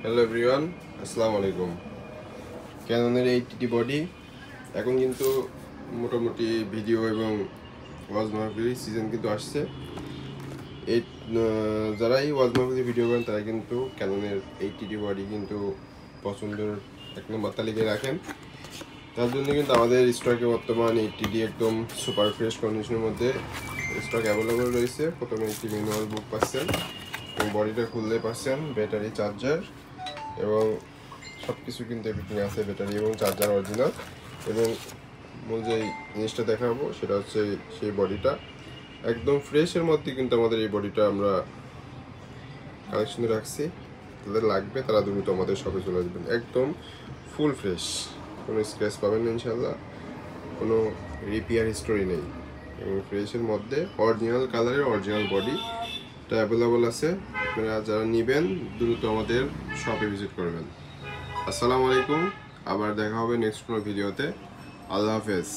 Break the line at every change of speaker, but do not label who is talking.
Hello everyone, আসসালামু আলাইকুম। ক্যাননের এই টিটি বডি এখন কিন্তু মোটামুটি ভিডিও এবং ওয়াজ মাহফিল সিজন কিন্তু আসছে। এই যারাই ওয়াজ মাহফিল ভিডিও করেন তারা কিন্তু ক্যাননের এই টিটি বডি কিন্তু পছন্দের এক নম্বর তালিকায় রাখেন। তার জন্য কিন্তু আমাদের স্টকে বর্তমান এই টিডি একদম সুপার ফ্রেশ কন্ডিশনের মধ্যে স্টক অ্যাভেলেবল রয়েছে। প্রথমে একটি ম্যানুয়াল বুক পাচ্ছেন এবং বডিটা খুললে পাচ্ছেন ব্যাটারি, চার্জার এবং সব কিছু কিন্তু এভরিথিং আছে, ব্যাটারি এবং চার্জার অরিজিনাল। এবং মূল যে জিনিসটা দেখাবো সেটা হচ্ছে সেই বডিটা একদম ফ্রেশের মধ্যে কিন্তু আমাদের এই বডিটা আমরা কালেকশনে রাখছি। তাদের লাগবে তারা দ্রুত আমাদের শপে চলে আসবেন। একদম ফুল ফ্রেশ, কোনো স্ক্র্যাচ পাবেন না ইনশাল্লাহ, কোনো রিপেয়ার হিস্টোরি নেই এবং ফ্রেশের মধ্যে অরিজিনাল কালারের অরিজিনাল বডিটা অ্যাভেলেবল আছে। আপনারা যারা নেবেন দ্রুত আমাদের শপে ভিজিট করবেন। আসসালামু আলাইকুম, আবার দেখা হবে নেক্সট কোনো ভিডিওতে। আল্লাহ হাফেজ।